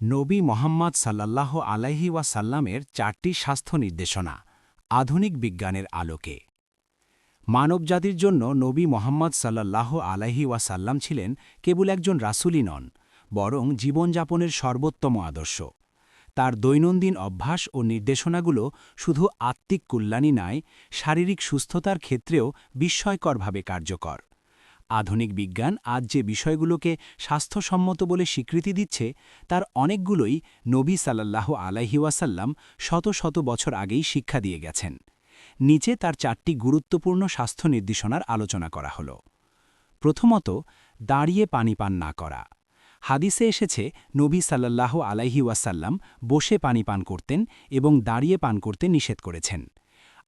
নবী মোহাম্মদ সাল্লাল্লাহু আলাইহি ওয়াসাল্লামের ৪টি স্বাস্থ্য নির্দেশনা আধুনিক বিজ্ঞানের আলোকে। মানবজাতির জন্য নবী মোহাম্মদ সাল্লাল্লাহু আলাইহি ওয়াসাল্লাম ছিলেন কেবল একজন রাসূলই নন, বরং জীবনযাপনের সর্বোত্তম আদর্শ। তার দৈনন্দিন অভ্যাস ও নির্দেশনাগুলো শুধু আত্মিক কল্যাণই নয়, শারীরিক সুস্থতার ক্ষেত্রেও বিস্ময়করভাবে কার্যকর। আধুনিক বিজ্ঞান আজ যে বিষয়গুলোকে স্বাস্থ্যসম্মত বলে স্বীকৃতি দিচ্ছে, তার অনেকগুলোই নবী সাল্লাল্লাহু আলাইহি ওয়াসাল্লাম শত শত বছর আগেই শিক্ষা দিয়ে গেছেন। নিচে তার ৪টি গুরুত্বপূর্ণ স্বাস্থ্য নির্দেশনার আলোচনা করা হল। প্রথমত, দাঁড়িয়ে পানি পান না করা। হাদিসে এসেছে নবী সাল্লাল্লাহু আলাইহি ওয়াসাল্লাম বসে পানি পান করতেন এবং দাঁড়িয়ে পান করতে নিষেধ করেছেন।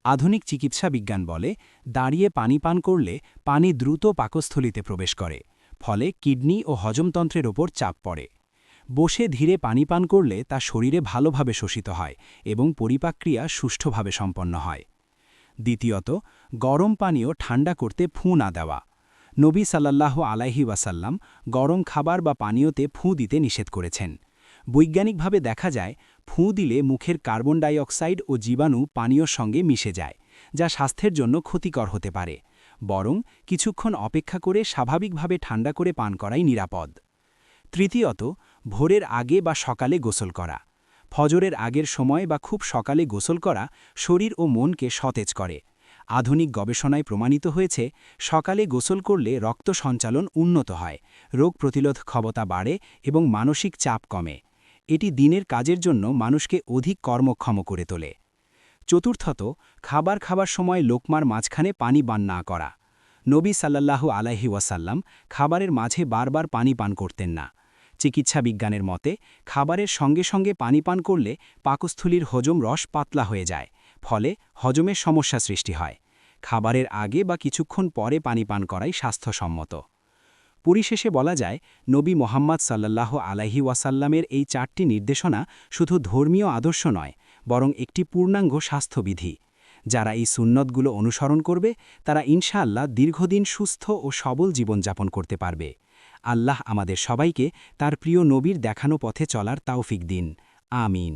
আধুনিক চিকিৎসা বিজ্ঞান বলে, দাঁড়িয়ে পানি পান করলে পানি দ্রুত পাকস্থলিতে প্রবেশ করে, ফলে কিডনি ও হজমতন্ত্রের ওপর চাপ পড়ে। বসে ধীরে পানি পান করলে তা শরীরে ভালোভাবে শোষিত হয় এবং পরিপাকক্রিয়া সুষ্ঠুভাবে সম্পন্ন হয়। দ্বিতীয়ত, গরম পানীয় ঠান্ডা করতে ফুঁ না দেওয়া। নবী সাল্লাল্লাহু আলাইহি ওয়াসাল্লাম গরম খাবার বা পানীয়তে ফুঁ দিতে নিষেধ করেছেন। বৈজ্ঞানিকভাবে দেখা যায়, ফুঁ দিলে মুখের কার্বন ডাই অক্সাইড ও জীবাণু পানীয়র সঙ্গে মিশে যায়, যা স্বাস্থ্যের জন্য ক্ষতিকর হতে পারে। বরং কিছুক্ষণ অপেক্ষা করে স্বাভাবিকভাবে ঠান্ডা করে পান করাই নিরাপদ। তৃতীয়ত, ভোরের আগে বা সকালে গোসল করা। ফজরের আগের সময় বা খুব সকালে গোসল করা শরীর ও মনকে সতেজ করে। আধুনিক গবেষণায় প্রমাণিত হয়েছে, সকালে গোসল করলে রক্ত সঞ্চালন উন্নত হয়, রোগ প্রতিরোধ ক্ষমতা বাড়ে এবং মানসিক চাপ কমে। এটি দিনের কাজের জন্য মানুষকে অধিক কর্মক্ষম করে তোলে। চতুর্থত, খাবার খাবার সময় লোকমার মাঝখানে পানি পান না করা। নবী সাল্লাল্লাহু আলাইহি ওয়াসাল্লাম খাবারের মাঝে বারবার পানি পান করতেন না। চিকিৎসা বিজ্ঞানের মতে, খাবারের সঙ্গে সঙ্গে পানি পান করলে পাকস্থলীর হজম রস পাতলা হয়ে যায়, ফলে হজমের সমস্যা সৃষ্টি হয়। খাবারের আগে বা কিছুক্ষণ পরে পানি পান করাই স্বাস্থ্যসম্মত। পরিশেষে বলা যায়, নবী মোহাম্মদ সাল্লাল্লাহু আলাইহি ওয়াসাল্লামের এই ৪টি নির্দেশনা শুধু ধর্মীয় আদর্শ নয়, বরং একটি পূর্ণাঙ্গ স্বাস্থ্যবিধি। যারা এই সুন্নতগুলো অনুসরণ করবে, তারা ইনশাআল্লাহ দীর্ঘদিন সুস্থ ও সবল জীবনযাপন করতে পারবে। আল্লাহ আমাদের সবাইকে তার প্রিয় নবীর দেখানো পথে চলার তাওফিক দিন। আমিন।